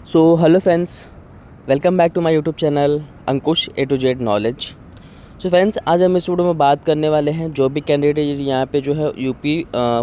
Hello friends, welcome back to my YouTube channel Ankush A to Z knowledge. So friends, आज हम इस video में बात करने वाले हैं जो भी कैंडिडेट यहाँ पे जो है यूपी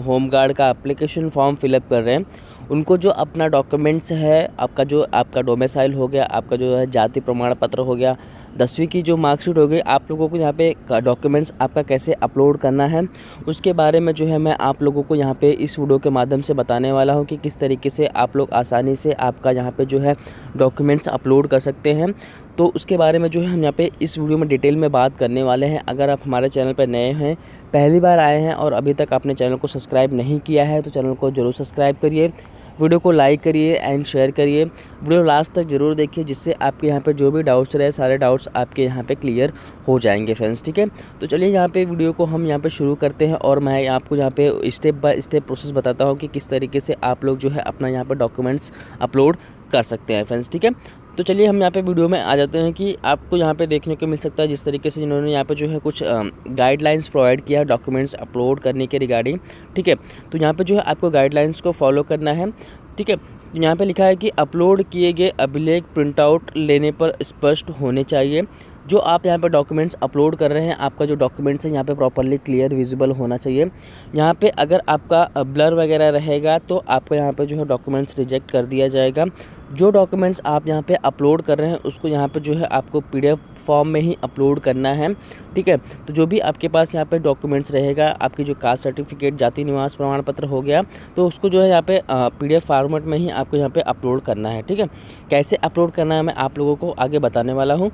होम गार्ड का एप्लीकेशन फॉर्म फिलअप कर रहे हैं, उनको जो अपना डॉक्यूमेंट्स है, आपका डोमिसाइल हो गया, आपका जो है जाति प्रमाण पत्र हो गया, 10वीं की जो मार्कशीट हो गई, आप लोगों को यहाँ पे डॉक्यूमेंट्स आपका कैसे अपलोड करना है उसके बारे में जो है मैं आप लोगों को यहाँ पे इस वीडियो के माध्यम से बताने वाला हूँ कि किस तरीके से आप लोग आसानी से आपका यहाँ पे जो है डॉक्यूमेंट्स अपलोड कर सकते हैं। तो उसके बारे में जो है हम यहाँ पे इस वीडियो में डिटेल में बात करने वाले हैं। अगर आप हमारे चैनल पर नए हैं, पहली बार आए हैं और अभी तक आपने चैनल को सब्सक्राइब नहीं किया है तो चैनल को ज़रूर सब्सक्राइब करिए, वीडियो को लाइक करिए एंड शेयर करिए, वीडियो लास्ट तक ज़रूर देखिए जिससे आपके यहाँ पे जो भी डाउट्स रहे सारे डाउट्स आपके यहाँ पे क्लियर हो जाएंगे फ्रेंड्स। ठीक है, तो चलिए यहाँ पे वीडियो को हम यहाँ पे शुरू करते हैं और मैं आपको यहाँ पे स्टेप बाय स्टेप प्रोसेस बताता हूँ कि किस तरीके से आप लोग जो है अपना यहाँ पे डॉक्यूमेंट्स अपलोड कर सकते हैं फ्रेंड्स। ठीक है, तो चलिए हम यहाँ पे वीडियो में आ जाते हैं कि आपको यहाँ पे देखने को मिल सकता है जिस तरीके से इन्होंने यहाँ पे जो है कुछ गाइडलाइंस प्रोवाइड किया है डॉक्यूमेंट्स अपलोड करने के रिगार्डिंग। ठीक है, तो यहाँ पे जो है आपको गाइडलाइंस को फॉलो करना है। ठीक है, तो यहाँ पे लिखा है कि अपलोड किए गए अभिलेख प्रिंट आउट लेने पर स्पष्ट होने चाहिए। जो आप यहाँ पे डॉक्यूमेंट्स अपलोड कर रहे हैं, आपका जो डॉक्यूमेंट्स है यहाँ पे प्रॉपर्ली क्लियर विजिबल होना चाहिए। यहाँ पे अगर आपका ब्लर वगैरह रहेगा तो आपको यहाँ पे जो है डॉक्यूमेंट्स रिजेक्ट कर दिया जाएगा। जो डॉक्यूमेंट्स आप यहाँ पे अपलोड कर रहे हैं उसको यहाँ पे जो है आपको पीडीएफ फॉर्म में ही अपलोड करना है। ठीक है, तो जो भी आपके पास यहाँ पे डॉक्यूमेंट्स रहेगा, आपकी जो कास्ट सर्टिफिकेट, जाति निवास प्रमाण पत्र हो गया, तो उसको जो है यहाँ पे पीडीएफ फॉर्मेट में ही आपको यहाँ पे अपलोड करना है। ठीक है, कैसे अपलोड करना है मैं आप लोगों को आगे बताने वाला हूँ।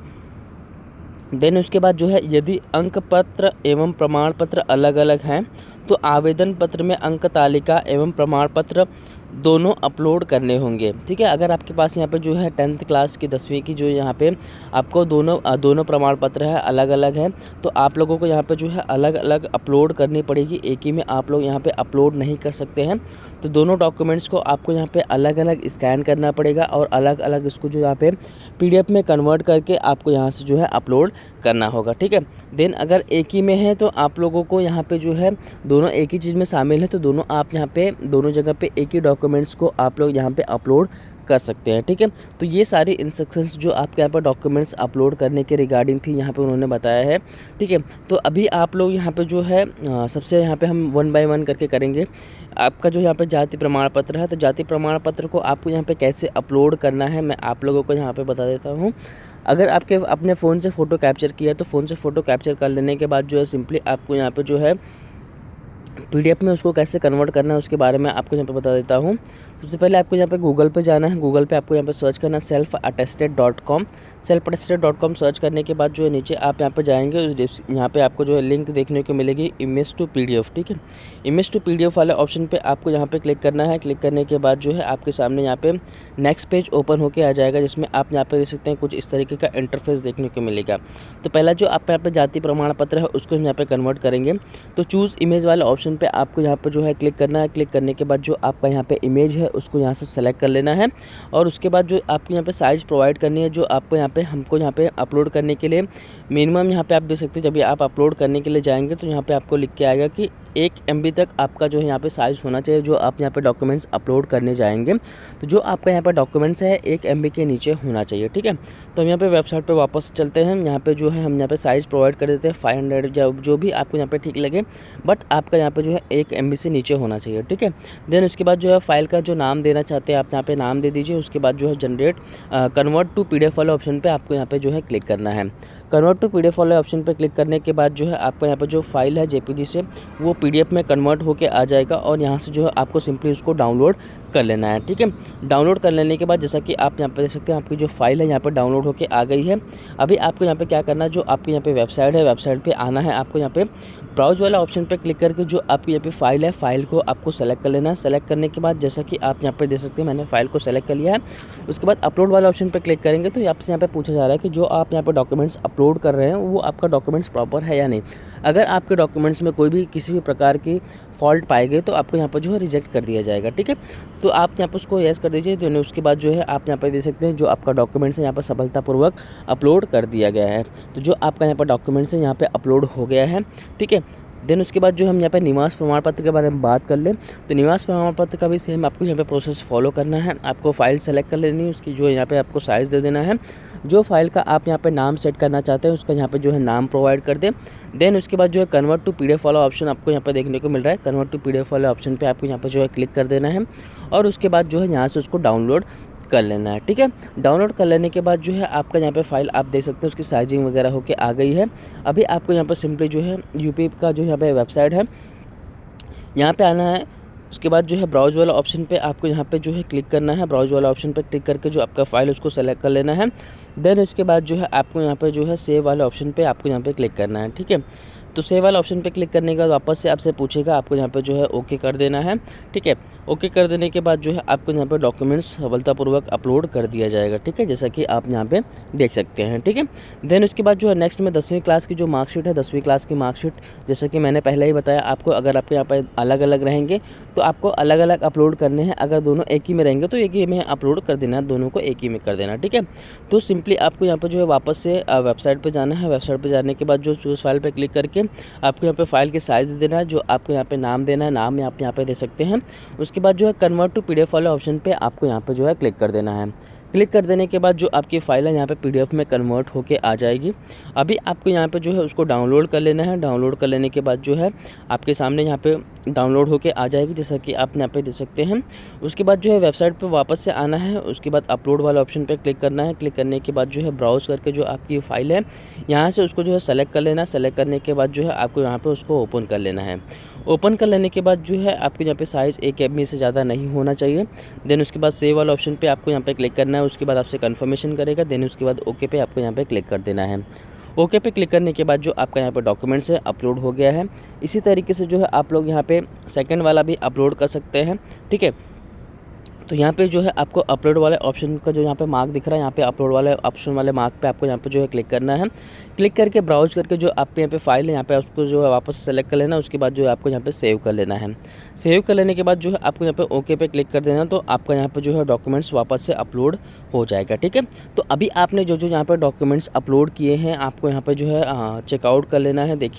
देन उसके बाद जो है यदि अंक पत्र एवं प्रमाण पत्र अलग अलग हैं तो आवेदन पत्र में अंक तालिका एवं प्रमाण पत्र दोनों अपलोड करने होंगे। ठीक है, अगर आपके पास यहाँ पे जो है 10th क्लास की 10वीं की जो यहाँ पे आपको दोनों प्रमाण पत्र है अलग अलग है तो आप लोगों को यहाँ पे जो है अलग अलग अपलोड करनी पड़ेगी, एक ही में आप लोग यहाँ पे अपलोड नहीं कर सकते हैं। तो दोनों डॉक्यूमेंट्स को आपको यहाँ पे अलग अलग स्कैन करना पड़ेगा और अलग अलग इसको जो यहाँ पे पीडीएफ में कन्वर्ट करके आपको यहाँ से जो है अपलोड करना होगा। ठीक है, देन अगर एक ही में है तो आप लोगों को यहाँ पे जो है दोनों एक ही चीज़ में शामिल है तो दोनों आप यहाँ पे दोनों जगह पे एक ही डॉक्यूमेंट्स को आप लोग यहाँ पे अपलोड कर सकते हैं। ठीक है, तो ये सारी इंस्ट्रक्शंस जो आपके यहाँ पर डॉक्यूमेंट्स अपलोड करने के रिगार्डिंग थी यहाँ पे उन्होंने बताया है। ठीक है, तो अभी आप लोग यहाँ पे जो है सबसे यहाँ पे हम 1 बाय 1 करके करेंगे। आपका जो यहाँ पे जाति प्रमाण पत्र है तो जाति प्रमाण पत्र को आपको यहाँ पे कैसे अपलोड करना है मैं आप लोगों को यहाँ पे बता देता हूँ। अगर आपके अपने फ़ोन से फ़ोटो कैप्चर किया तो फ़ोन से फ़ोटो कैप्चर कर लेने के बाद जो है सिंपली आपको यहाँ पे जो है पीडीएफ में उसको कैसे कन्वर्ट करना है उसके बारे में आपको यहाँ पे बता देता हूँ। सबसे पहले आपको यहाँ पे गूगल पे जाना है, गूगल पे आपको यहाँ पे सर्च करना है self-attested.com। self-attested.com सर्च करने के बाद जो है नीचे आप यहाँ पे जाएंगे, यहाँ पे आपको जो है लिंक देखने को मिलेगी इमेज टू पीडीएफ। ठीक है, इमेज टू पीडीएफ वाले ऑप्शन पे आपको यहाँ पे क्लिक करना है। क्लिक करने के बाद जो है आपके सामने यहाँ पे नेक्स्ट पेज ओपन होकर आ जाएगा जिसमें आप यहाँ पे देख सकते हैं कुछ इस तरीके का इंटरफेस देखने को मिलेगा। तो पहला जो आप यहाँ पे जाति प्रमाण पत्र है उसको हम यहाँ पे कन्वर्ट करेंगे। तो चूज़ इमेज वाले ऑप्शन पे आपको यहाँ पे जो है क्लिक करना है। क्लिक करने के बाद जो आपका यहाँ पे इमेज है उसको यहाँ से सेलेक्ट कर लेना है और उसके बाद जो आपको यहाँ पे साइज़ प्रोवाइड करनी है जो आपको यहाँ पे हमको यहाँ पे अपलोड करने के लिए मिनिमम यहाँ पे आप देख सकते हैं जब ये आप अपलोड करने के लिए जाएंगे तो यहाँ पे आपको लिख के आएगा कि 1 MB तक आपका जो है यहाँ पे साइज़ होना चाहिए जो आप यहाँ पे डॉक्यूमेंट्स अपलोड करने जाएंगे। तो जो आपका यहाँ पे डॉक्यूमेंट्स है 1 MB के नीचे होना चाहिए। ठीक है, तो हम यहाँ पे वेबसाइट पे वापस चलते हैं। यहाँ पे जो है हम यहाँ पे साइज़ प्रोवाइड कर देते हैं 500 जो भी आपको यहाँ पे ठीक लगे, बट आपका यहाँ पे जो है 1 MB से नीचे होना चाहिए। ठीक है, देन उसके बाद जो है फाइल का जो नाम देना चाहते हैं आप यहाँ पे नाम दे दीजिए। उसके बाद जो है जनरेट कन्वर्ट टू पीडीएफ वाले ऑप्शन पे आपको यहाँ पे जो है क्लिक करना है। कन्वर्ट टू पीडीएफ वाले ऑप्शन पे क्लिक करने के बाद जो है आपको यहाँ पे जो फाइल है जेपीजी से वो पीडीएफ में कन्वर्ट होके आ जाएगा और यहाँ से जो है आपको सिंपली उसको डाउनलोड कर लेना है। ठीक है, डाउनलोड कर लेने के बाद जैसा कि आप यहाँ पे देख सकते हैं आपकी जो फाइल है यहाँ पे डाउनलोड होके आ गई है। अभी आपको यहाँ पे क्या करना है, जो आपकी यहाँ पे वेबसाइट है वेबसाइट पे आना है। आपको यहाँ पे ब्राउज वाला ऑप्शन पे क्लिक करके जो आपकी यहाँ पे फाइल है फाइल को आपको सेलेक्ट कर लेना है। सेलेक्ट करने के बाद जैसा कि आप यहाँ पे देख सकते हैं मैंने फाइल को सेलेक्ट कर लिया है। उसके बाद अपलोड वाला ऑप्शन पे क्लिक करेंगे तो आपसे यहाँ पे पूछा जा रहा है कि जो आप यहाँ पे डॉक्यूमेंट्स अपलोड कर रहे हैं वो आपका डॉक्यूमेंट्स प्रॉपर है या नहीं। अगर आपके डॉक्यूमेंट्स में कोई भी किसी भी प्रकार की फॉल्ट पाए गए तो आपको यहाँ पर जो है रिजेक्ट कर दिया जाएगा। ठीक है, तो आप यहाँ पर उसको येस कर दीजिए। तो उसके बाद जो है आप यहाँ पर देख सकते हैं जो आपका डॉक्यूमेंट्स है यहाँ पर सफलतापूर्वक अपलोड कर दिया गया है। तो जो आपका यहाँ पर डॉक्यूमेंट्स है यहाँ पर अपलोड हो गया है। ठीक है, देन उसके बाद जो हम यहाँ पे निवास प्रमाण पत्र के बारे में बात कर लें, तो निवास प्रमाण पत्र का भी सेम आपको यहाँ पे प्रोसेस फॉलो करना है। आपको फ़ाइल सेलेक्ट कर लेनी है, उसकी जो यहाँ पे आपको साइज़ दे देना है। जो फाइल का आप यहाँ पे नाम सेट करना चाहते हैं उसका यहाँ पे जो है नाम प्रोवाइड कर दें। देन उसके बाद जो है कन्वर्ट टू पीडीएफ वाला ऑप्शन आपको यहाँ पे देखने को मिल रहा है। कन्वर्ट टू पीडीएफ वाले ऑप्शन पे आपको यहाँ पे जो है क्लिक कर देना है और उसके बाद जो है यहाँ से उसको डाउनलोड कर लेना है। ठीक है, डाउनलोड कर लेने के बाद जो है आपका यहाँ पे फाइल आप देख सकते हैं उसकी साइजिंग वगैरह होके आ गई है। अभी आपको यहाँ पर सिंपली जो है यूपी का जो यहाँ पे वेबसाइट है यहाँ पे आना है। उसके बाद जो है ब्राउज़ वाला ऑप्शन पे आपको यहाँ पे जो है क्लिक करना है। ब्राउज़ वाला ऑप्शन पे क्लिक करके जो आपका फ़ाइल उसको सेलेक्ट कर लेना है। देन उसके बाद जो है आपको यहाँ पे जो है सेव वाले ऑप्शन पे आपको यहाँ पे क्लिक करना है। ठीक है, तो सेव वाला ऑप्शन पे क्लिक करने के बाद वापस से आपसे पूछेगा, आपको यहाँ पे जो है ओके कर देना है। ठीक है, ओके कर देने के बाद जो है आपको यहाँ पे डॉक्यूमेंट्स सफलतापूर्वक अपलोड कर दिया जाएगा। ठीक है, जैसा कि आप यहाँ पे देख सकते हैं। ठीक है, देन उसके बाद जो है नेक्स्ट में 10वीं क्लास की जो मार्कशीट है, 10वीं क्लास की मार्कशीट जैसा कि मैंने पहले ही बताया आपको, अगर आपके यहाँ पे अलग अलग रहेंगे तो आपको अलग अलग अपलोड करने हैं। अगर दोनों एक ही में रहेंगे तो एक ही में अपलोड कर देना है, दोनों को एक ही में कर देना। ठीक है, तो सिंपली आपको यहाँ पर जो है वापस से वेबसाइट पर जाना है। वेबसाइट पर जाने के बाद जो चूज़ फाइल पर क्लिक करके आपको यहाँ पे फाइल की साइज़ दे देना है, जो आपको यहाँ पे नाम देना है, नाम आप यहाँ पे दे सकते हैं। उसके बाद जो है कन्वर्ट टू पीडीएफ वाले ऑप्शन पे आपको यहाँ पे जो है क्लिक कर देना है। क्लिक कर देने के बाद जो आपकी फ़ाइल है यहाँ पे पीडीएफ में कन्वर्ट होके आ जाएगी। अभी आपको यहाँ पे जो है उसको डाउनलोड कर लेना है। डाउनलोड कर लेने के बाद जो है आपके सामने यहाँ पे डाउनलोड होके आ जाएगी, जैसा कि आप यहाँ पे देख सकते हैं। उसके बाद जो है वेबसाइट पे वापस से आना है। उसके बाद अपलोड वाला ऑप्शन पे क्लिक करना है। क्लिक करने के बाद जो है ब्राउज़ करके जो आपकी फ़ाइल है यहाँ से उसको जो है सेलेक्ट कर लेना। सेलेक्ट करने के बाद जो है आपको यहाँ पे उसको ओपन कर लेना है। ओपन कर लेने के बाद जो है आपको यहाँ पे साइज़ 1 MB से ज़्यादा नहीं होना चाहिए। देन उसके बाद सेव वाला ऑप्शन पे आपको यहाँ पे क्लिक करना है। उसके बाद आपसे कन्फर्मेशन करेगा। देन उसके बाद ओके पे आपको यहाँ पे क्लिक कर देना है। ओके पे क्लिक करने के बाद जो आपका यहाँ पे डॉक्यूमेंट्स है अपलोड हो गया है। इसी तरीके से जो है आप लोग यहाँ पे सेकंड वाला भी अपलोड कर सकते हैं। ठीक है, तो यहाँ पे जो है आपको अपलोड वाले ऑप्शन का जो यहाँ पे मार्क दिख रहा है, यहाँ पे अपलोड वाले ऑप्शन वाले मार्क पे आपको यहाँ पे जो है क्लिक करना है। क्लिक करके ब्राउज करके जो आपके यहाँ पे फाइल है यहाँ पे उसको जो है वापस सेलेक्ट कर लेना। उसके बाद जो है आपको यहाँ पे सेव कर लेना है। सेव कर लेने के बाद जो है आपको यहाँ पे ओके पे क्लिक कर देना, तो आपका यहाँ पे जो है डॉक्यूमेंट्स वापस से अपलोड हो जाएगा। ठीक है, तो अभी आपने जो जो यहाँ पर डॉक्यूमेंट्स अपलोड किए हैं आपको यहाँ पर जो है चेकआउट कर लेना है। देखिए